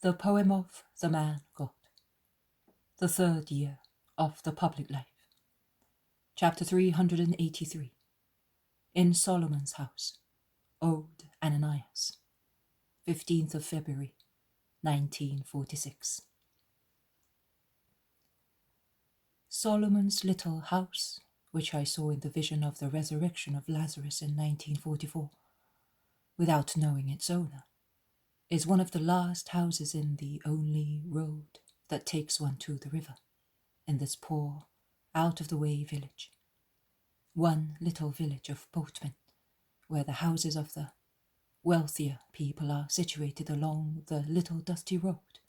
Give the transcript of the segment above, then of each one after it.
The poem of the man God. The third year of the public life. Chapter 383. In Solomon's house. Ode Ananias. 15th of February, 1946. Solomon's little house, which I saw in the vision of the resurrection of Lazarus in 1944, without knowing its owner, is one of the last houses in the only road that takes one to the river, in this poor, out-of-the-way village. One little village of boatmen, where the houses of the wealthier people are situated along the little dusty road,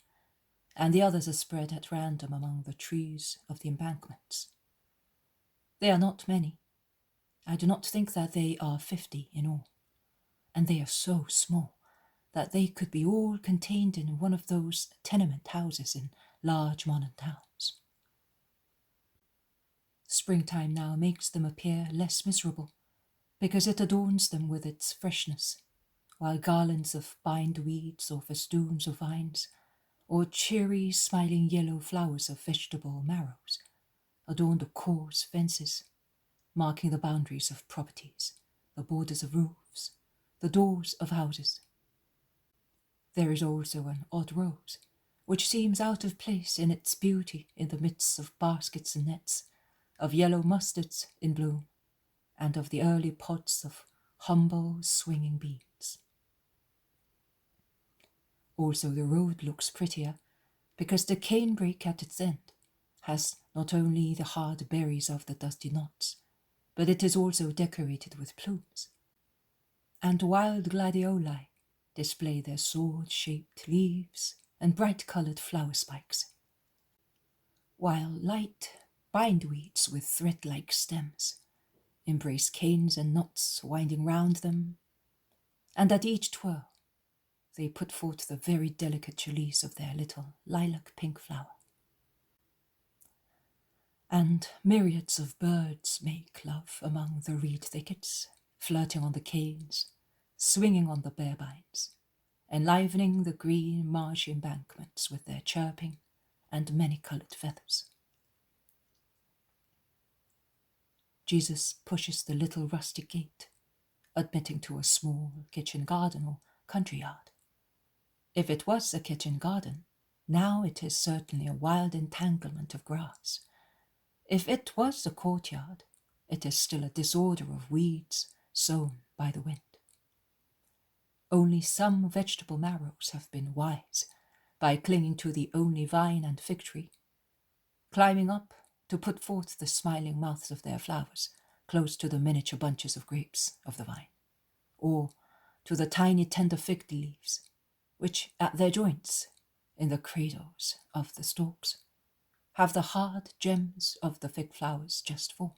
and the others are spread at random among the trees of the embankments. They are not many. I do not think that they are 50 in all, and they are so small that they could be all contained in one of those tenement houses in large modern towns. Springtime now makes them appear less miserable, because it adorns them with its freshness, while garlands of bindweeds or festoons of vines, or cheery smiling yellow flowers of vegetable marrows, adorn the coarse fences, marking the boundaries of properties, the borders of roofs, the doors of houses. There is also an odd rose, which seems out of place in its beauty in the midst of baskets and nets, of yellow mustards in bloom, and of the early pods of humble swinging beans. Also the road looks prettier, because the canebrake at its end has not only the hard berries of the dusty knots, but it is also decorated with plumes, and wild gladioli display their sword-shaped leaves and bright-coloured flower spikes, while light bindweeds with thread-like stems embrace canes and knots winding round them, and at each twirl they put forth the very delicate chalice of their little lilac-pink flower. And myriads of birds make love among the reed thickets, flirting on the canes, swinging on the bearbines, enlivening the green marsh embankments with their chirping and many-coloured feathers. Jesus pushes the little rustic gate, admitting to a small kitchen garden or country yard. If it was a kitchen garden, now it is certainly a wild entanglement of grass. If it was a courtyard, it is still a disorder of weeds sown by the wind. Only some vegetable marrows have been wise, by clinging to the only vine and fig tree, climbing up to put forth the smiling mouths of their flowers close to the miniature bunches of grapes of the vine, or to the tiny tender fig leaves, which at their joints, in the cradles of the stalks, have the hard gems of the fig flowers just formed.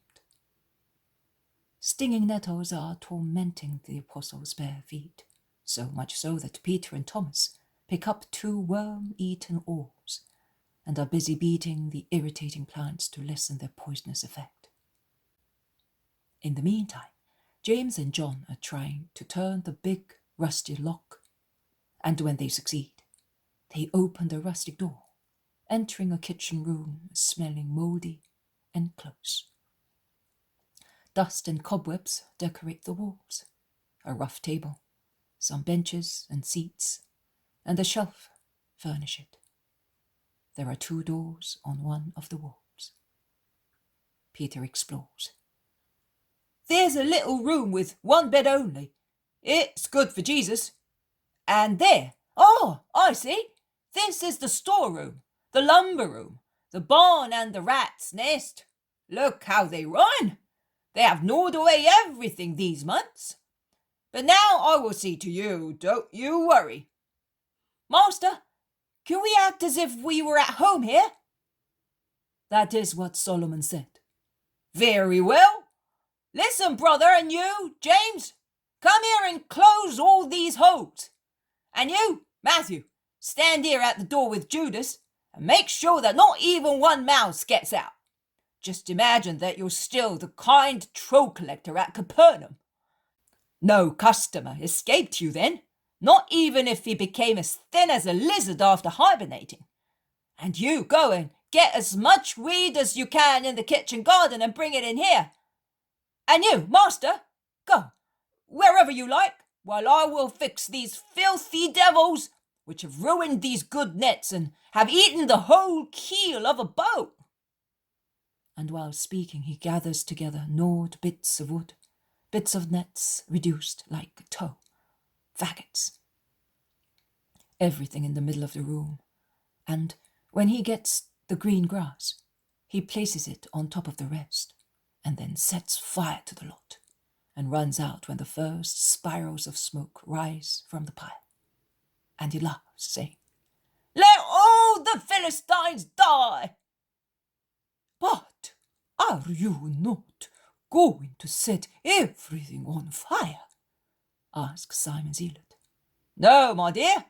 Stinging nettles are tormenting the apostles' bare feet, so much so that Peter and Thomas pick up 2 worm-eaten oars and are busy beating the irritating plants to lessen their poisonous effect. In the meantime, James and John are trying to turn the big rusty lock, and when they succeed, they open the rustic door, entering a kitchen room smelling mouldy and close. Dust and cobwebs decorate the walls. A rough table, some benches and seats, and a shelf furnish it. There are 2 doors on one of the walls. Peter explores. "There's a little room with 1 bed only. It's good for Jesus. And there, I see. This is the storeroom, the lumber room, the barn and the rat's nest. Look how they run. They have gnawed away everything these months. But now I will see to you, don't you worry. Master, can we act as if we were at home here?" That is what Solomon said. "Very well. Listen, brother, and you, James, come here and close all these holes. And you, Matthew, stand here at the door with Judas and make sure that not even 1 mouse gets out. Just imagine that you're still the kind troll collector at Capernaum. No customer escaped you then, not even if he became as thin as a lizard after hibernating. And you go and get as much weed as you can in the kitchen garden and bring it in here. And you, master, go, wherever you like, while I will fix these filthy devils which have ruined these good nets and have eaten the whole keel of a boat. And while speaking, he gathers together gnawed bits of wood, bits of nets reduced like tow, faggots, everything in the middle of the room. And when he gets the green grass, he places it on top of the rest, and then sets fire to the lot, and runs out when the first spirals of smoke rise from the pile. And he laughs, saying, "Let all the Philistines die!" "But are you not going to set everything on fire?" asked Simon Zealot. "No, my dear,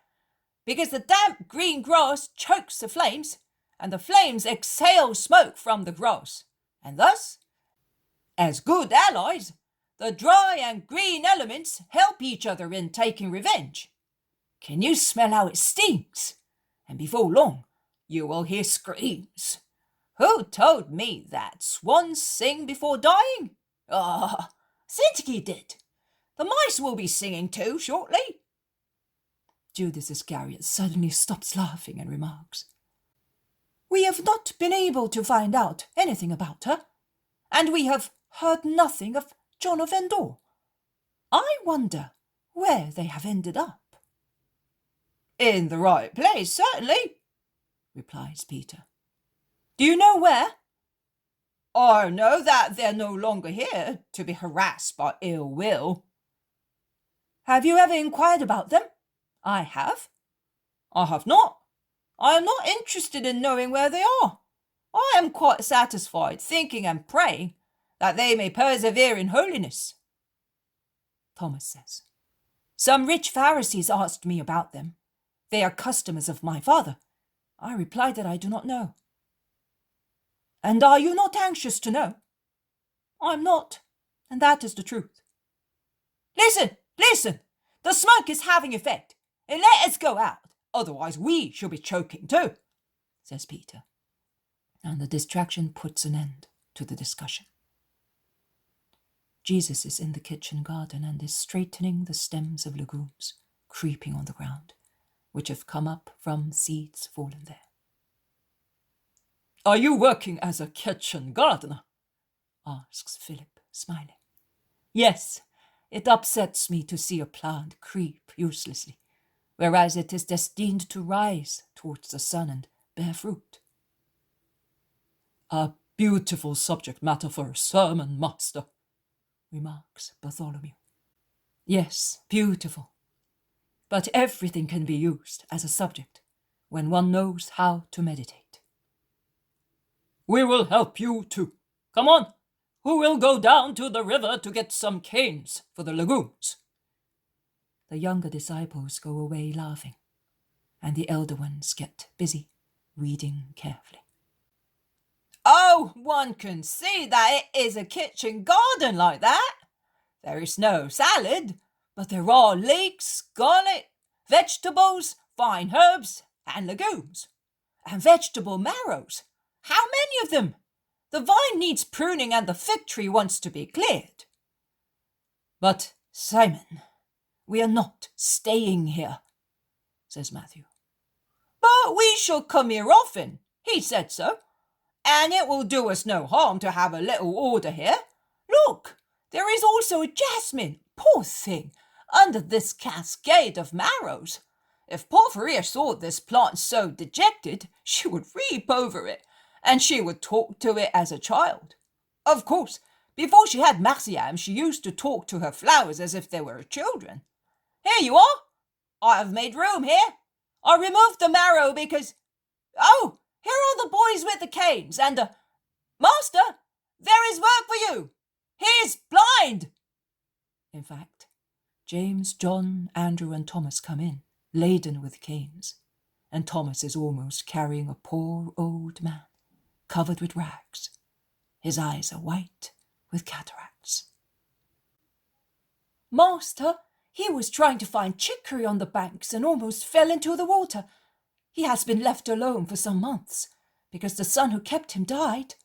because the damp green grass chokes the flames, and the flames exhale smoke from the grass, and thus, as good allies, the dry and green elements help each other in taking revenge. Can you smell how it stinks? And before long, you will hear screams. Who told me that swans sing before dying? Syntyche did. The mice will be singing too shortly." Judas Iscariot suddenly stops laughing and remarks, "We have not been able to find out anything about her, and we have heard nothing of John of Endor. I wonder where they have ended up." "In the right place, certainly," replies Peter. "Do you know where?" "I know that they're no longer here to be harassed by ill will." "Have you ever inquired about them?" "I have." "I have not. I am not interested in knowing where they are. I am quite satisfied, thinking and praying that they may persevere in holiness." Thomas says, "Some rich Pharisees asked me about them. They are customers of my father." I replied that I do not know. "And are you not anxious to know?" "I am not, and that is the truth." Listen! The smoke is having effect, and let us go out, otherwise we shall be choking too," says Peter. And the distraction puts an end to the discussion. Jesus is in the kitchen garden and is straightening the stems of legumes creeping on the ground, which have come up from seeds fallen there. "Are you working as a kitchen gardener?" asks Philip, smiling. "Yes, it upsets me to see a plant creep uselessly, whereas it is destined to rise towards the sun and bear fruit." "A beautiful subject matter for a sermon, master," remarks Bartholomew. "Yes, beautiful. But everything can be used as a subject when one knows how to meditate." "We will help you too. Come on, who will go down to the river to get some canes for the legumes?" The younger disciples go away laughing, and the elder ones get busy reading carefully. "Oh, one can see that it is a kitchen garden like that. There is no salad, but there are leeks, garlic, vegetables, fine herbs, and legumes. And vegetable marrows. How many of them? The vine needs pruning and the fig tree wants to be cleared." "But, Simon, we are not staying here," says Matthew. "But we shall come here often. He said so. And it will do us no harm to have a little order here. Look, there is also a jasmine, poor thing, under this cascade of marrows. If Porphyria saw this plant so dejected, she would weep over it, and she would talk to it as a child. Of course, before she had Marciam, she used to talk to her flowers as if they were children. Here you are. I have made room here. I removed the marrow because... Oh, here are the boys with the canes, and Master, there is work for you. He is blind." In fact, James, John, Andrew, and Thomas come in, laden with canes, and Thomas is almost carrying a poor old man, covered with rags. His eyes are white with cataracts. "Master, He was trying to find chicory on the banks and almost fell into the water. He has been left alone for some months because the son who kept him died,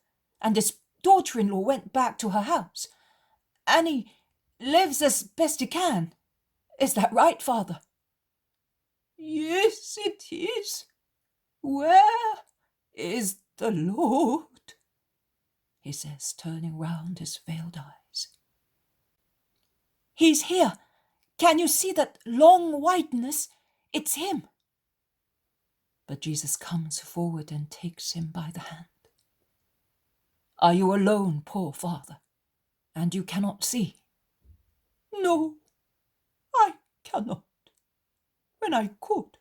and his daughter-in-law went back to her house. Annie lives as best he can. Is that right, Father?" "Yes, it is. Where is the Lord?" he says, turning round his veiled eyes. "He's here. Can you see that long whiteness? It's him." But Jesus comes forward and takes him by the hand. "Are you alone, poor father, and you cannot see?" "No, I cannot. When I could,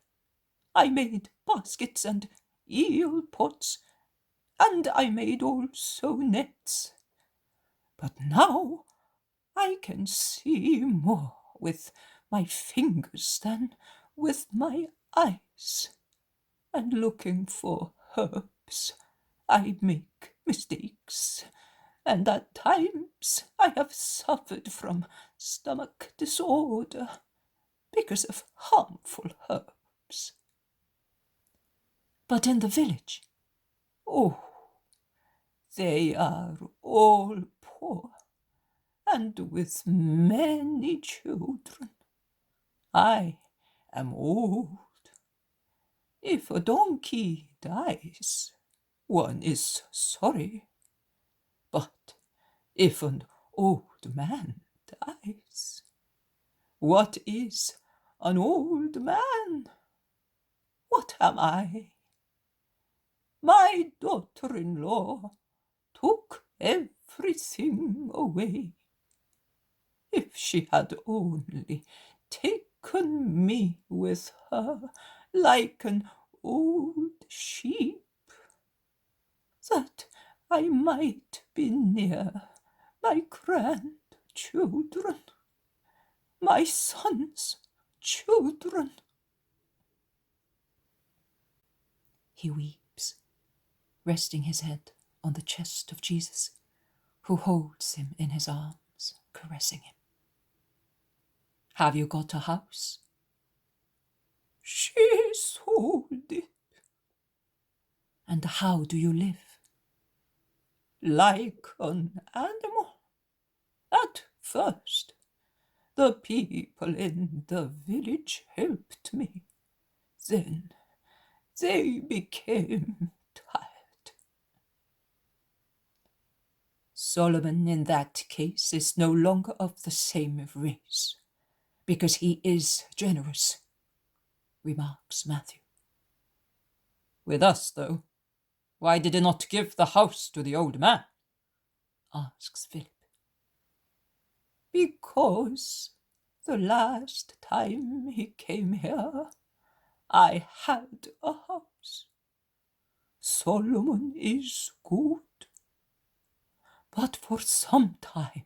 I made baskets and eel pots, and I made also nets. But now I can see more with my fingers than with my eyes, and looking for herbs I make mistakes, and at times I have suffered from stomach disorder because of harmful herbs." "But in the village?" "Oh, they are all poor, and with many children. I am old. If a donkey dies, one is sorry. But if an old man dies, what is an old man? What am I? My daughter-in-law took everything away. If she had only taken me with her like an old sheep, that I might be near my grandchildren, my sons' children." He weeps, resting his head on the chest of Jesus, who holds him in his arms, caressing him. "Have you got a house?" "She sold it." "And how do you live?" "Like an animal. At first, the people in the village helped me. Then they became tired." "Solomon in that case is no longer of the same race, because he is generous," remarks Matthew. "With us, though, why did he not give the house to the old man?" asks Philip. "Because the last time he came here, I had a house. Solomon is good. But for some time,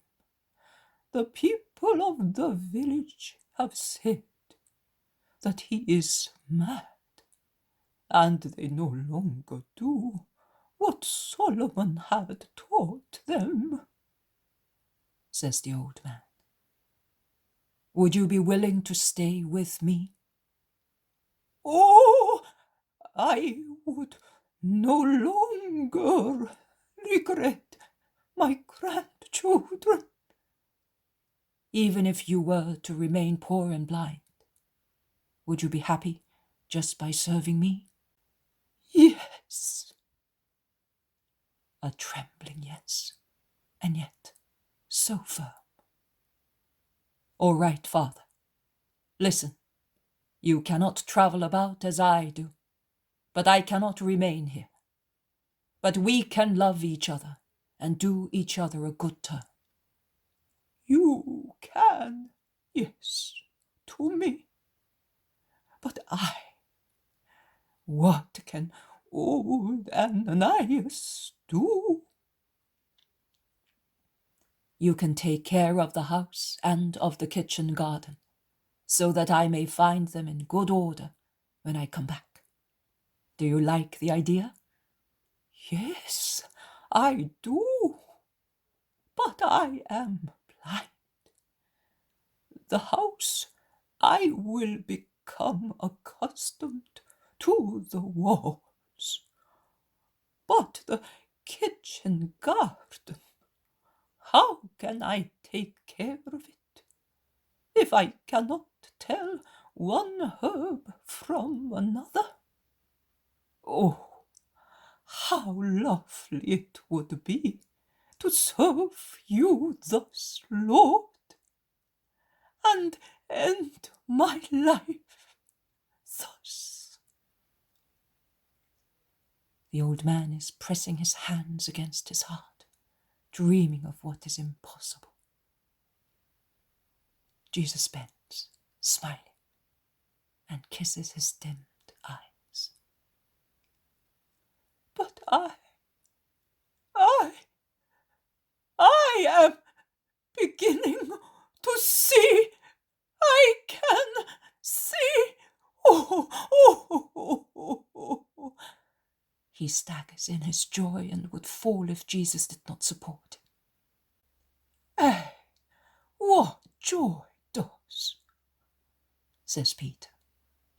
the people of the village have said that he is mad, and they no longer do what Solomon had taught them," says the old man. "Would you be willing to stay with me?" "Oh, I would no longer regret my grandchildren." "Even if you were to remain poor and blind, would you be happy just by serving me?" "Yes." A trembling yes, and yet so firm. "All right, Father. Listen, you cannot travel about as I do, but I cannot remain here. But we can love each other and do each other a good turn." "You can, yes, to me. But what can old Ananias do?" "You can take care of the house and of the kitchen garden, so that I may find them in good order when I come back. Do you like the idea?" "Yes, I do. But I am blind. The house I will become accustomed to the walls. But the kitchen garden, how can I take care of it if I cannot tell one herb from another? Oh, how lovely it would be to serve you thus, Lord, and end my life thus. The old man is pressing his hands against his heart, dreaming of what is impossible. Jesus bends, smiling, and kisses his dimmed eyes. But I am beginning to see. I can see. Oh. He staggers in his joy and would fall if Jesus did not support him. What joy does, says Peter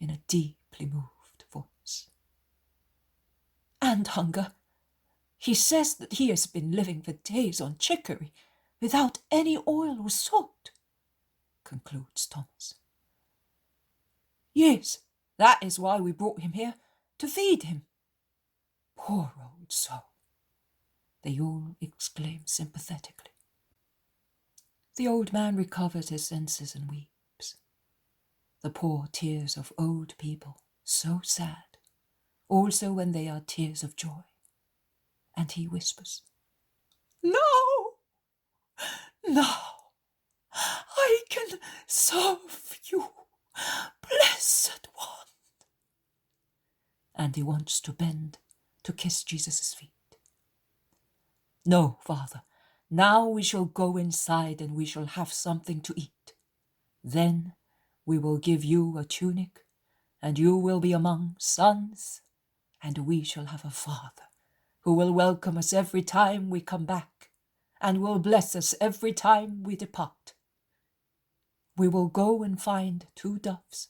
in a deeply moved voice. And hunger. He says that he has been living for days on chicory, without any oil or salt, concludes Thomas. Yes, that is why we brought him here, to feed him. Poor old soul, they all exclaim sympathetically. The old man recovers his senses and weeps. The poor tears of old people, so sad, also when they are tears of joy. And he whispers, Now I can serve you, blessed one. And he wants to bend to kiss Jesus' feet. No, Father, now we shall go inside and we shall have something to eat. Then we will give you a tunic, and you will be among sons, and we shall have a Father who will welcome us every time we come back, and will bless us every time we depart. We will go and find 2 doves,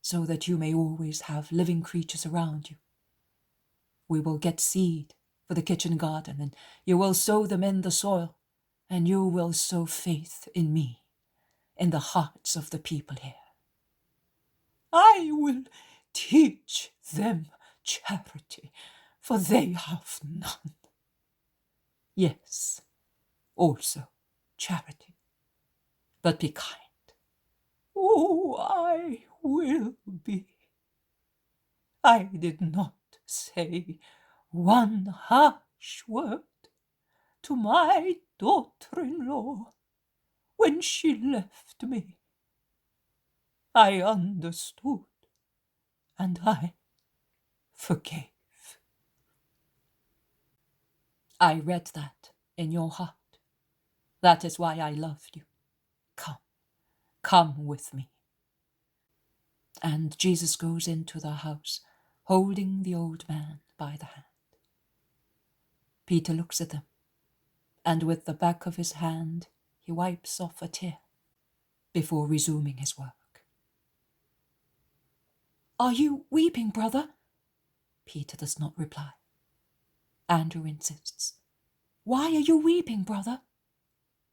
so that you may always have living creatures around you. We will get seed for the kitchen garden, and you will sow them in the soil, and you will sow faith in me, in the hearts of the people here. I will teach them charity, for they have none. Yes, also charity, but be kind. Oh, I will be. I did not say one harsh word to my daughter-in-law when she left me. I understood, and I forgave. I read that in your heart. That is why I loved you. Come with me. And Jesus goes into the house, holding the old man by the hand. Peter looks at them, and with the back of his hand he wipes off a tear before resuming his work. Are you weeping, brother? Peter does not reply. Andrew insists. Why are you weeping, brother?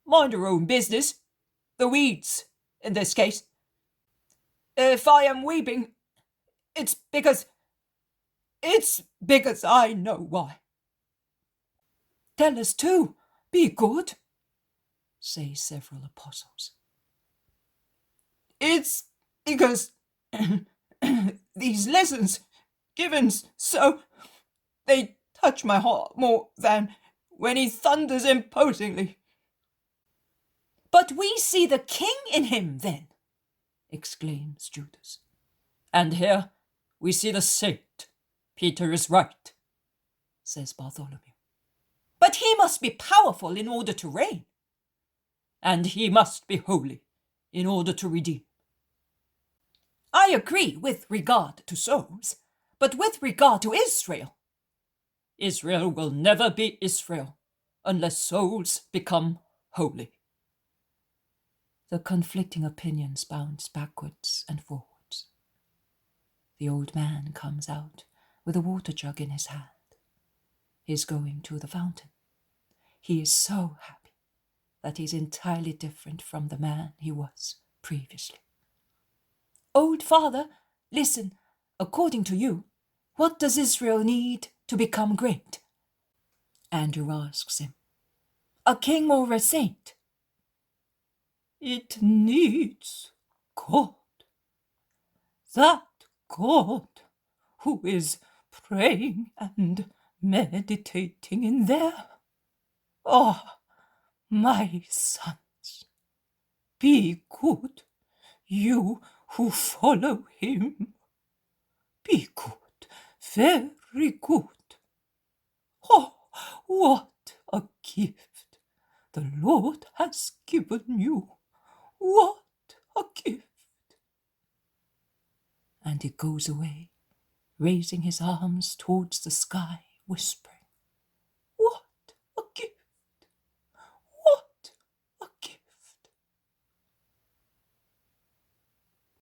Mind your own business. The weeds, in this case. If I am weeping, it's because I know why. Tell us too. Be good, say several apostles. It's because these lessons given so they touch my heart more than when he thunders imposingly. But we see the king in him, then, exclaims Judas. And here we see the saint. Peter is right, says Bartholomew. But he must be powerful in order to reign. And he must be holy in order to redeem. I agree with regard to souls, but with regard to Israel. Israel will never be Israel unless souls become holy. The conflicting opinions bounce backwards and forwards. The old man comes out with a water jug in his hand. He is going to the fountain. He is so happy that he's entirely different from the man he was previously. Old father, listen, according to you, what does Israel need to become great? Andrew asks him. A king or a saint? It needs God. That God who is praying and meditating in there. Ah, my sons, be good, you who follow him. Be good, very good. Oh, what a gift the Lord has given you. What a gift. And he goes away, raising his arms towards the sky, whispering,